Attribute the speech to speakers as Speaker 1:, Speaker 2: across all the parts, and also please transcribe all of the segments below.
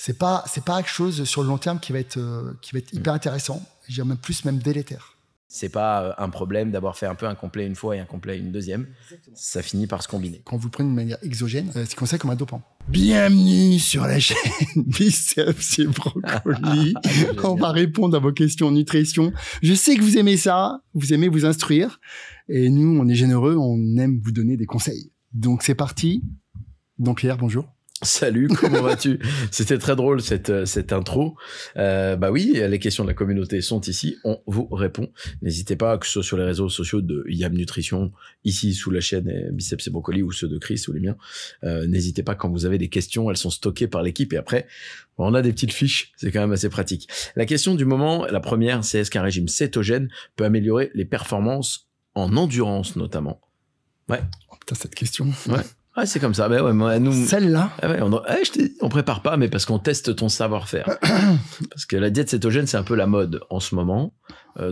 Speaker 1: c'est pas quelque chose sur le long terme qui va être hyper intéressant. Je dirais même plus, même délétère.
Speaker 2: C'est pas un problème d'avoir fait un peu un complet une fois et un complet une deuxième. Exactement. Ça finit par se combiner.
Speaker 1: Quand vous le prenez de manière exogène, c'est considéré comme un dopant. Bienvenue sur la chaîne Biceps et Brocoli. On va répondre à vos questions nutrition. Je sais que vous aimez ça, vous aimez vous instruire. Et nous, on est généreux, on aime vous donner des conseils. Donc c'est parti. Donc Pierre, bonjour.
Speaker 2: Salut, comment vas-tu? C'était très drôle cette intro. Bah oui, les questions de la communauté sont ici, on vous répond. N'hésitez pas, que ce soit sur les réseaux sociaux de Yam Nutrition, ici sous la chaîne Biceps et Brocoli, ou ceux de Chris ou les miens. N'hésitez pas, quand vous avez des questions, elles sont stockées par l'équipe et après on a des petites fiches, c'est quand même assez pratique. La question du moment, la première, c'est est-ce qu'un régime cétogène peut améliorer les performances en endurance notamment? Ouais.
Speaker 1: Oh putain, cette question.
Speaker 2: Ouais. Ouais, c'est comme ça. Ben ouais, moi, nous.
Speaker 1: Celle-là.
Speaker 2: Ouais, on prépare pas, mais parce qu'on teste ton savoir-faire. Parce que la diète cétogène, c'est un peu la mode en ce moment.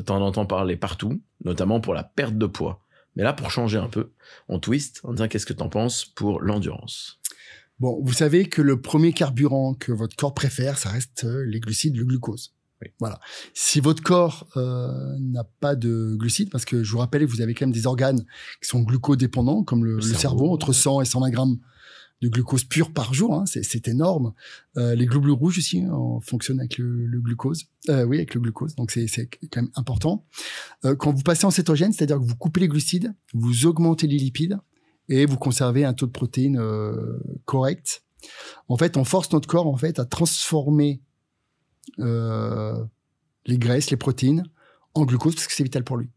Speaker 2: T'en entends parler partout, notamment pour la perte de poids. Mais là, pour changer un peu, on twist en disant qu'est-ce que t'en penses pour l'endurance.
Speaker 1: Bon, vous savez que le premier carburant que votre corps préfère, ça reste les glucides, le glucose. Oui. Voilà. Si votre corps n'a pas de glucides, parce que je vous rappelle que vous avez quand même des organes qui sont glucodépendants, comme le cerveau, entre 100 et 120 grammes de glucose pur par jour, hein, c'est énorme. Les globules rouges aussi fonctionnent avec le glucose. Oui, avec le glucose, donc c'est quand même important. Quand vous passez en cétogène, c'est-à-dire que vous coupez les glucides, vous augmentez les lipides et vous conservez un taux de protéines correct. En fait, on force notre corps en fait à transformer les graisses, les protéines en glucose parce que c'est vital pour lui.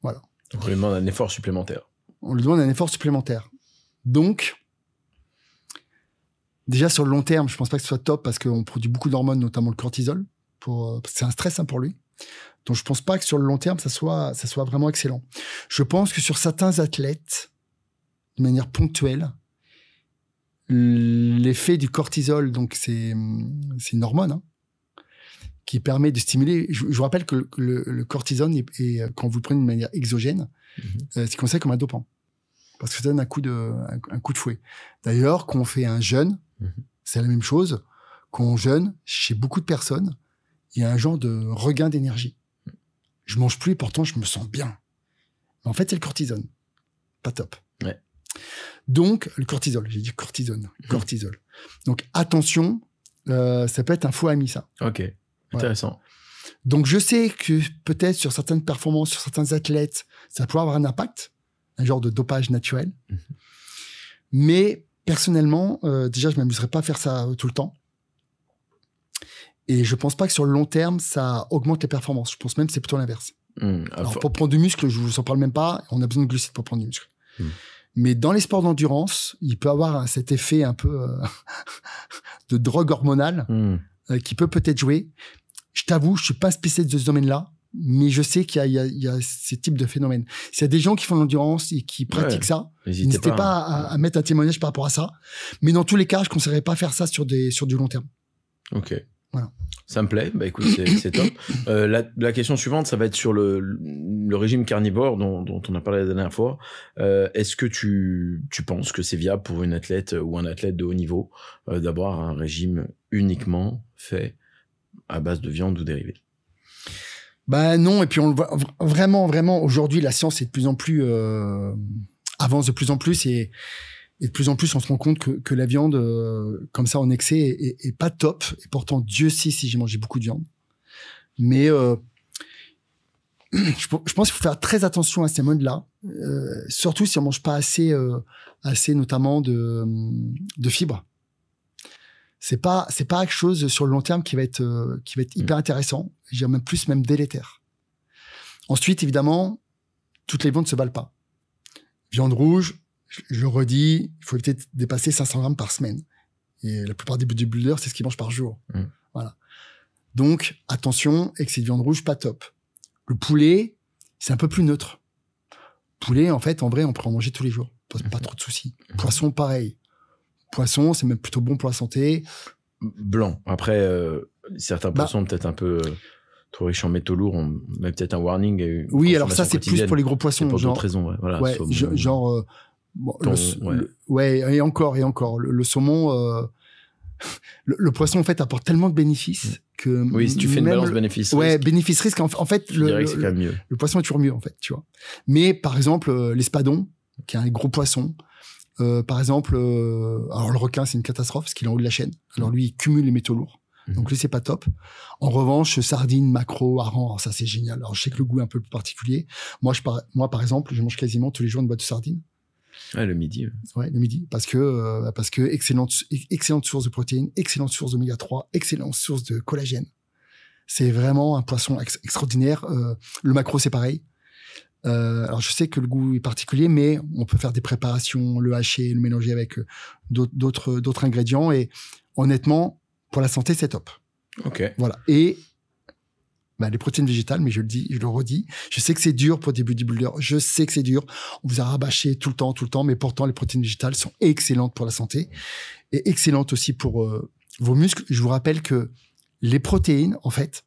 Speaker 1: Voilà.
Speaker 2: Donc on lui demande un effort supplémentaire.
Speaker 1: On lui demande un effort supplémentaire. Donc, déjà sur le long terme, je pense pas que ce soit top parce qu'on produit beaucoup d'hormones, notamment le cortisol. C'est un stress pour lui. Donc je pense pas que sur le long terme ça soit vraiment excellent. Je pense que sur certains athlètes, de manière ponctuelle, l'effet du cortisol, donc c'est une hormone, hein, qui permet de stimuler. Je vous rappelle que le cortisone, quand vous le prenez de manière exogène, c'est considéré comme un dopant. Parce que ça donne un coup de fouet. D'ailleurs, quand on fait un jeûne, c'est la même chose. Quand on jeûne, chez beaucoup de personnes, il y a un genre de regain d'énergie. Je mange plus et pourtant, je me sens bien. Mais en fait, c'est le cortisone. Pas top.
Speaker 2: Ouais.
Speaker 1: Donc, le cortisol. J'ai dit cortisone. Cortisol. Donc, attention, ça peut être un faux ami, ça.
Speaker 2: Ok. Intéressant.
Speaker 1: Ouais. Donc, je sais que peut-être sur certaines performances, sur certains athlètes, ça pourrait avoir un impact, un genre de dopage naturel. Mais personnellement, déjà, je m'amuserais pas à faire ça tout le temps. Et je pense pas que sur le long terme, ça augmente les performances. Je pense même que c'est plutôt l'inverse. Alors, pour prendre du muscle, je vous en parle même pas. On a besoin de glucides pour prendre du muscle. Mais dans les sports d'endurance, il peut avoir cet effet un peu de drogue hormonale qui peut peut-être jouer. Je t'avoue, je suis pas spécialiste de ce domaine-là, mais je sais qu'il y a ces types de phénomènes. S'il y a des gens qui font l'endurance et qui pratiquent ça, n'hésitez pas à mettre un témoignage par rapport à ça. Mais dans tous les cas, je ne conseillerais pas faire ça sur du long terme.
Speaker 2: Ok.
Speaker 1: Voilà.
Speaker 2: Ça me plaît. Bah écoute, c'est top. La question suivante, ça va être sur le régime carnivore dont on a parlé la dernière fois. Est-ce que tu penses que c'est viable pour une athlète ou un athlète de haut niveau d'avoir un régime uniquement fait à base de viande ou dérivés?
Speaker 1: Bah non, et puis on le voit vraiment aujourd'hui, la science est de plus en plus avance de plus en plus et de plus en plus on se rend compte que la viande comme ça en excès est pas top. Et pourtant Dieu sait si j'ai mangé beaucoup de viande. Mais je pense qu'il faut faire très attention à ces modes-là, surtout si on mange pas assez notamment de fibres. C'est pas quelque chose sur le long terme qui va être hyper intéressant, je dirais même plus, même délétère. Ensuite, évidemment, toutes les viandes ne se valent pas. Viande rouge, je le redis, il faut éviter de dépasser 500 grammes par semaine. Et la plupart des bodybuilders, c'est ce qu'ils mangent par jour. Voilà. Donc, attention, excès de viande rouge, pas top. Le poulet, c'est un peu plus neutre. Poulet, en fait, en vrai, on peut en manger tous les jours. Pas trop de soucis. Poisson, pareil. Poisson, c'est même plutôt bon pour la santé.
Speaker 2: Blanc. Après, certains poissons peut-être un peu trop riches en métaux lourds, on met peut-être un warning.
Speaker 1: Oui, alors ça, c'est plus pour les gros poissons.
Speaker 2: Pour d'autres raisons, ouais. Voilà,
Speaker 1: ouais, genre... et encore. Le saumon, le poisson en fait apporte tellement de bénéfices que
Speaker 2: oui, si tu fais une balance bénéfice
Speaker 1: bénéfice-risque en fait
Speaker 2: je dirais que c'est quand même mieux.
Speaker 1: Le poisson est toujours mieux en fait, tu vois. Mais par exemple l'espadon qui est un gros poisson, par exemple alors le requin c'est une catastrophe parce qu'il est en haut de la chaîne. Alors lui il cumule les métaux lourds. Donc lui c'est pas top. En revanche sardines, maquereaux, harengs, ça c'est génial. Alors je sais que le goût est un peu plus particulier. Moi par exemple je mange quasiment tous les jours une boîte de sardines.
Speaker 2: Ouais, le midi.
Speaker 1: Ouais, le midi, parce que excellente source de protéines, excellente source d'oméga 3, excellente source de collagène. C'est vraiment un poisson extraordinaire. Le maquereau, c'est pareil. Alors, je sais que le goût est particulier, mais on peut faire des préparations, le hacher, le mélanger avec d'autres ingrédients. Et honnêtement, pour la santé, c'est top.
Speaker 2: Ok.
Speaker 1: Voilà. Et les protéines végétales, mais je le redis, je sais que c'est dur pour des bodybuilders, je sais que c'est dur, on vous a rabâché tout le temps, mais pourtant les protéines végétales sont excellentes pour la santé et excellentes aussi pour vos muscles. Je vous rappelle que les protéines, en fait,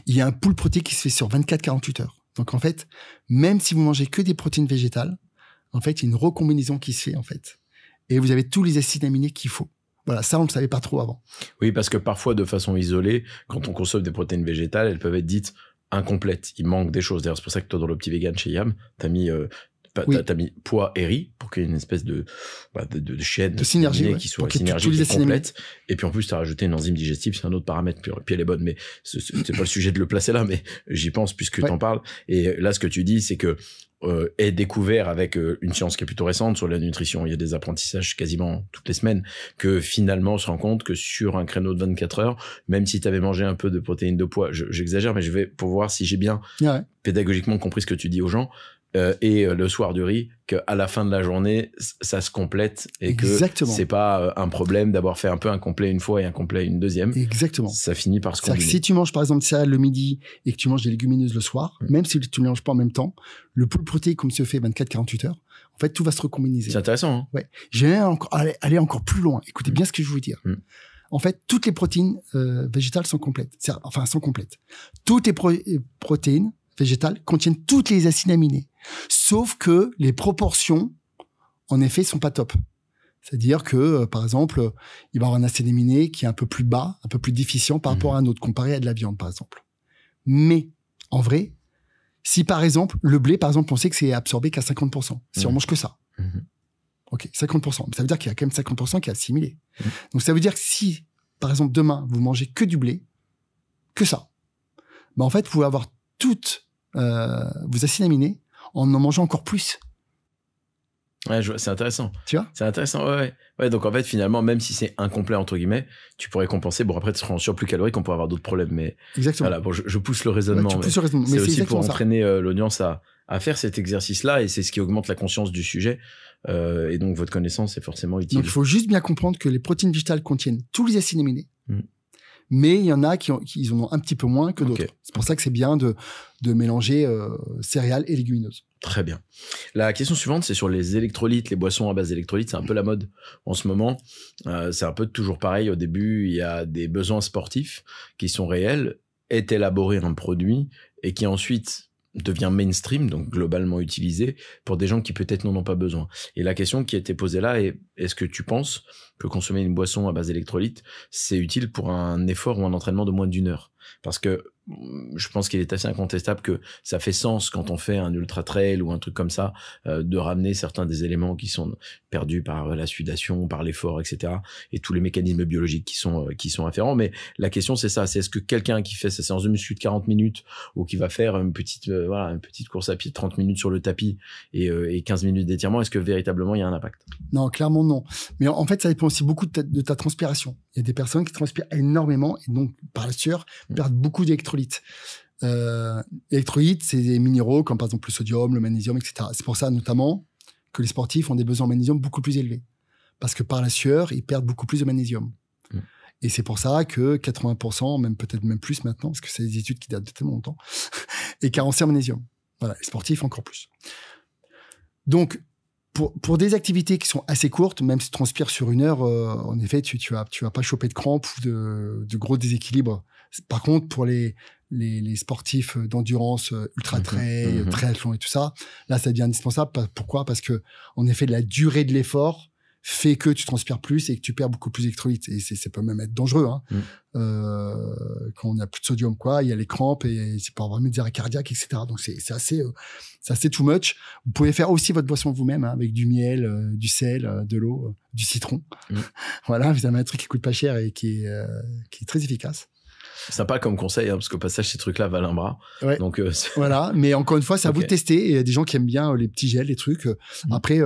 Speaker 1: il y a un pool protéique qui se fait sur 24-48 heures. Donc en fait, même si vous mangez que des protéines végétales, en fait, il y a une recombinaison qui se fait en fait, et vous avez tous les acides aminés qu'il faut. Voilà, ça, on ne le savait pas trop avant.
Speaker 2: Oui, parce que parfois, de façon isolée, quand on consomme des protéines végétales, elles peuvent être dites incomplètes. Il manque des choses. D'ailleurs, c'est pour ça que toi, dans le petit vegan chez Yam, t'as mis pois et riz pour qu'il y ait une espèce de chaîne
Speaker 1: de synergie
Speaker 2: qui soit synergique et complète. Et puis en plus, tu as rajouté une enzyme digestive, c'est un autre paramètre. Puis elle est bonne, mais c'est pas le sujet de le placer là, mais j'y pense puisque t'en parles. Et là, ce que tu dis, c'est que est découvert avec une science qui est plutôt récente sur la nutrition. Il y a des apprentissages quasiment toutes les semaines que finalement on se rend compte que sur un créneau de 24 heures, même si tu avais mangé un peu de protéines de pois, j'exagère, mais je vais pour voir si j'ai bien pédagogiquement compris ce que tu dis aux gens. Et le soir du riz, qu'à la fin de la journée, ça se complète et
Speaker 1: Exactement.
Speaker 2: Que c'est pas un problème d'avoir fait un peu un complet une fois et un complet une deuxième.
Speaker 1: Exactement.
Speaker 2: Ça finit par se combiner.
Speaker 1: Si tu manges par exemple des céréales le midi et que tu manges des légumineuses le soir, même si tu ne mélanges pas en même temps, le pool protéique comme se fait 24-48 heures, en fait tout va se recombiner.
Speaker 2: C'est intéressant. Hein.
Speaker 1: Ouais. Je vais aller encore plus loin. Écoutez bien ce que je veux vous dire. En fait, toutes les protéines végétales sont complètes. Sont complètes. Toutes les protéines végétales contiennent toutes les acides aminés. Sauf que les proportions, en effet, sont pas top. C'est-à-dire que, par exemple, il va y avoir un acide aminé qui est un peu plus bas, un peu plus déficient par rapport à un autre, comparé à de la viande, par exemple. Mais, en vrai, si par exemple, le blé, par exemple, on sait que c'est absorbé qu'à 50%, si on mange que ça. Ok, 50%. Ça veut dire qu'il y a quand même 50% qui est assimilé. Donc, ça veut dire que si, par exemple, demain, vous mangez que du blé, que ça, en fait, vous pouvez avoir toutes vos acides aminés en mangeant encore plus.
Speaker 2: Ouais, c'est intéressant.
Speaker 1: Tu vois ?
Speaker 2: C'est intéressant, ouais. Donc, en fait, finalement, même si c'est incomplet, entre guillemets, tu pourrais compenser. Bon, après, tu seras en surplus calorique, on pourrait avoir d'autres problèmes, mais.
Speaker 1: Exactement.
Speaker 2: Voilà, bon, je pousse le raisonnement.
Speaker 1: Ouais, mais
Speaker 2: c'est aussi pour entraîner l'audience à faire cet exercice-là, et c'est ce qui augmente la conscience du sujet. Et donc, votre connaissance est forcément utile.
Speaker 1: Donc, il faut juste bien comprendre que les protéines végétales contiennent tous les acides aminés. Mais il y en a qui en ont un petit peu moins que d'autres. C'est pour ça que c'est bien de mélanger céréales et légumineuses.
Speaker 2: Très bien. La question suivante, c'est sur les électrolytes, les boissons à base d'électrolytes. C'est un peu la mode en ce moment. C'est un peu toujours pareil. Au début, il y a des besoins sportifs qui sont réels, est élaboré un produit et qui ensuite devient mainstream, donc globalement utilisé pour des gens qui peut-être n'en ont pas besoin. Et la question qui a été posée là est, est-ce que tu penses que consommer une boisson à base d'électrolytes, c'est utile pour un effort ou un entraînement de moins d'1 heure? Parce que je pense qu'il est assez incontestable que ça fait sens quand on fait un ultra trail ou un truc comme ça, de ramener certains des éléments qui sont perdus par la sudation, par l'effort, etc. et tous les mécanismes biologiques qui sont afférents. Mais la question, c'est ça, c'est est-ce que quelqu'un qui fait sa séance de muscu de 40 minutes ou qui va faire une petite course à pied de 30 minutes sur le tapis et 15 minutes d'étirement, est-ce que véritablement il y a un impact? Non,
Speaker 1: clairement non. Mais en fait, ça dépend aussi beaucoup de ta transpiration. Il y a des personnes qui transpirent énormément et donc par la sueur perdent beaucoup d'électrolytes. Électrolytes, c'est des minéraux comme par exemple le sodium, le magnésium, etc. C'est pour ça notamment que les sportifs ont des besoins en magnésium beaucoup plus élevés. Parce que par la sueur, ils perdent beaucoup plus de magnésium. Et c'est pour ça que 80%, même peut-être même plus maintenant, parce que c'est des études qui datent de tellement longtemps, est carencé en magnésium. Voilà, les sportifs encore plus. Donc, pour des activités qui sont assez courtes, même si tu transpires sur 1 heure, en effet, tu vas pas choper de crampes ou de gros déséquilibres. Par contre, pour les sportifs d'endurance, ultra-trail, triathlon et tout ça, là, ça devient indispensable. Pourquoi ? Parce que, en effet, la durée de l'effort fait que tu transpires plus et que tu perds beaucoup plus d'électrolytes. Et ça peut même être dangereux. Hein. Quand on a plus de sodium, quoi, il y a les crampes et c'est peut avoir même des arrêts cardiaques, etc. Donc c'est assez too much. Vous pouvez faire aussi votre boisson vous-même, hein, avec du miel, du sel, de l'eau, du citron. Voilà, vous avez un truc qui coûte pas cher et qui est très efficace.
Speaker 2: Sympa comme conseil, hein, parce qu'au passage, ces trucs-là valent un bras.
Speaker 1: Ouais.
Speaker 2: Donc,
Speaker 1: voilà, mais encore une fois, c'est à vous de tester. Et il y a des gens qui aiment bien les petits gels, les trucs. Après,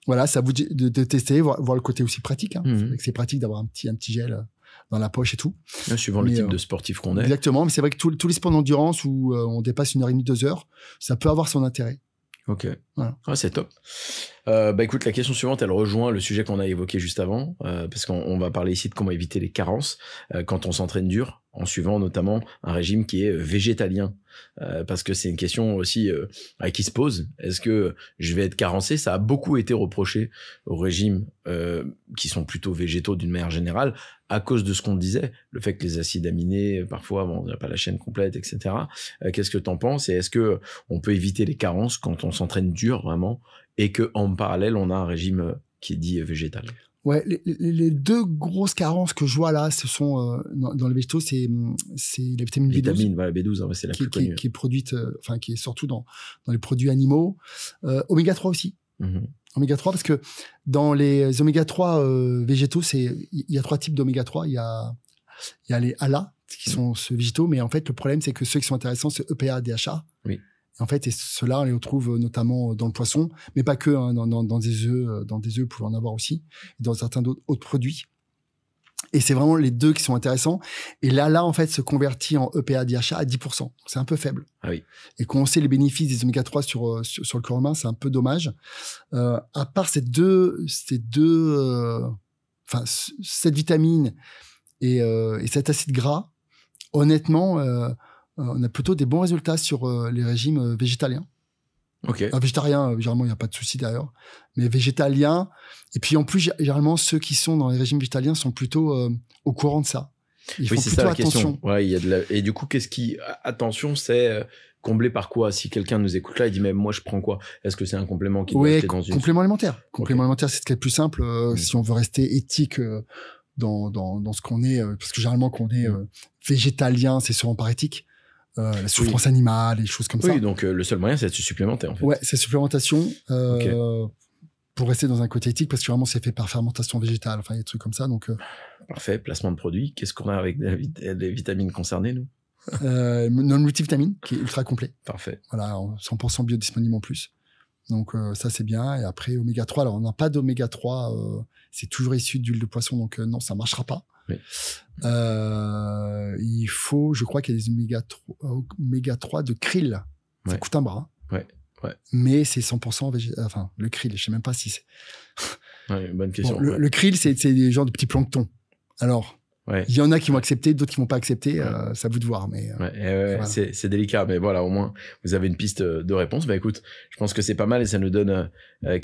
Speaker 1: voilà, c'est à vous de tester, voir le côté aussi pratique. Hein. C'est pratique d'avoir un petit gel dans la poche et tout.
Speaker 2: Suivant le type de sportif qu'on est.
Speaker 1: Exactement, mais c'est vrai que tous les sports d'endurance où on dépasse 1h30, 2 heures, ça peut avoir son intérêt.
Speaker 2: Ok,
Speaker 1: voilà.
Speaker 2: C'est top. Écoute, la question suivante, elle rejoint le sujet qu'on a évoqué juste avant, parce qu'on va parler ici de comment éviter les carences quand on s'entraîne dur, en suivant notamment un régime qui est végétalien, parce que c'est une question aussi qui se pose. Est-ce que je vais être carencé? Ça a beaucoup été reproché aux régimes qui sont plutôt végétaux d'une manière générale, à cause de ce qu'on disait, le fait que les acides aminés, parfois, on n'a pas la chaîne complète, etc. Qu'est-ce que t'en penses? Et est-ce que on peut éviter les carences quand on s'entraîne dur, vraiment, et que en parallèle, on a un régime qui est dit végétal?
Speaker 1: Ouais, les deux grosses carences que je vois là, ce sont dans les végétaux, c'est la vitamine B12.
Speaker 2: Voilà, B12, hein, c'est la plus connue.
Speaker 1: Qui est produite, qui est surtout dans les produits animaux. Oméga 3 aussi. Oméga 3, parce que dans les oméga 3 végétaux, il y a 3 types d'oméga 3. Il y a les ALA, qui sont ceux végétaux, mais en fait, le problème, c'est que ceux qui sont intéressants, c'est EPA, DHA.
Speaker 2: Oui.
Speaker 1: En fait, et ceux-là, on les retrouve notamment dans le poisson, mais pas que, hein, dans des œufs, vous pouvez en avoir aussi, et dans certains autres produits. Et c'est vraiment les deux qui sont intéressants. Et là, en fait, se convertit en EPA, DHA à 10%. C'est un peu faible.
Speaker 2: Ah oui.
Speaker 1: Et quand on sait les bénéfices des oméga 3 sur le corps humain, c'est un peu dommage. À part cette vitamine et cet acide gras, honnêtement, on a plutôt des bons résultats sur les régimes végétaliens.
Speaker 2: Ok.
Speaker 1: Végétarien, généralement, il n'y a pas de souci d'ailleurs. Mais végétalien. Et puis en plus, généralement, ceux qui sont dans les régimes végétaliens sont plutôt au courant de ça. Ils font
Speaker 2: c'est
Speaker 1: plutôt
Speaker 2: ça la
Speaker 1: attention.
Speaker 2: question. Ouais, et du coup, attention, c'est comblé par quoi? Si quelqu'un nous écoute là, il dit, mais moi, je prends quoi? Est-ce que c'est un complément qui doit être dans une...
Speaker 1: complément alimentaire. Complément alimentaire, c'est ce qui est le plus simple. Si on veut rester éthique dans ce qu'on est, parce que généralement, quand on est végétalien, c'est souvent par éthique. La souffrance animale, les choses comme ça.
Speaker 2: Oui, donc le seul moyen, c'est de se supplémenter, en fait.
Speaker 1: Ouais, c'est supplémentation pour rester dans un côté éthique, parce que vraiment, c'est fait par fermentation végétale, enfin, il y a des trucs comme ça. Donc,
Speaker 2: Parfait, placement de produits. Qu'est-ce qu'on a avec les vitamines concernées, nous?
Speaker 1: non-multivitamine, qui est ultra complet.
Speaker 2: Parfait.
Speaker 1: Voilà, 100% biodisponible en plus. Donc, ça, c'est bien. Et après, oméga 3, alors, on n'a pas d'oméga 3, c'est toujours issu d'huile de poisson, donc non, ça marchera pas.
Speaker 2: Oui.
Speaker 1: Il faut, je crois qu'il y a des oméga 3 de krill. Ça coûte un bras.
Speaker 2: Ouais.
Speaker 1: Mais c'est 100% enfin, le krill, je sais même pas si c'est.
Speaker 2: Bonne question.
Speaker 1: Bon, le krill, c'est des genres de petits planctons. Alors, il y en a qui vont accepter, d'autres qui vont pas accepter. C'est à vous de voir. Mais
Speaker 2: voilà. C'est délicat, mais voilà, au moins vous avez une piste de réponse. Bah écoute, je pense que c'est pas mal et ça nous donne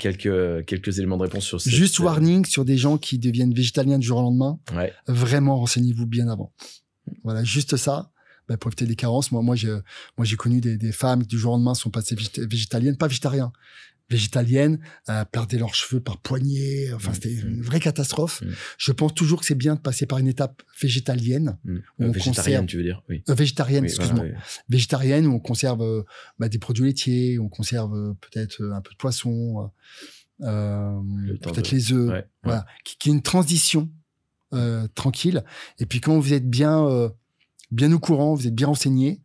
Speaker 2: quelques éléments de réponse sur.
Speaker 1: Juste warning sur des gens qui deviennent végétaliens du jour au lendemain. Vraiment, renseignez-vous bien avant. Voilà, juste ça. Pour éviter des carences. Moi, j'ai connu des femmes qui du jour au lendemain sont passées végétaliennes, pas végétariens. Végétaliennes, perdaient leurs cheveux par poignée. Enfin, c'était une vraie catastrophe. Je pense toujours que c'est bien de passer par une étape végétalienne.
Speaker 2: Végétarienne, tu veux dire? Oui.
Speaker 1: Végétarienne, excuse-moi. Végétarienne, où on conserve des produits laitiers, où on conserve peut-être un peu de poisson, peut-être les œufs. Voilà. Qui est une transition tranquille. Et puis quand vous êtes bien au courant, vous êtes bien renseigné,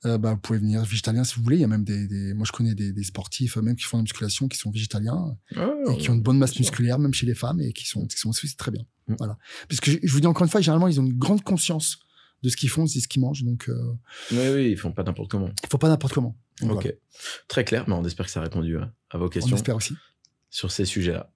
Speaker 1: vous pouvez venir végétalien si vous voulez. Il y a même moi je connais des sportifs même qui font de la musculation qui sont végétaliens et qui ont une bonne masse musculaire même chez les femmes et qui sont aussi très bien. Voilà. Parce que je vous dis encore une fois, généralement ils ont une grande conscience de ce qu'ils font, c'est ce qu'ils mangent. Donc
Speaker 2: oui, ils font pas n'importe comment.
Speaker 1: Il faut pas n'importe comment. Donc,
Speaker 2: ok, voilà. Très clair, mais on espère que ça a répondu à vos questions.
Speaker 1: On espère aussi
Speaker 2: sur ces sujets-là.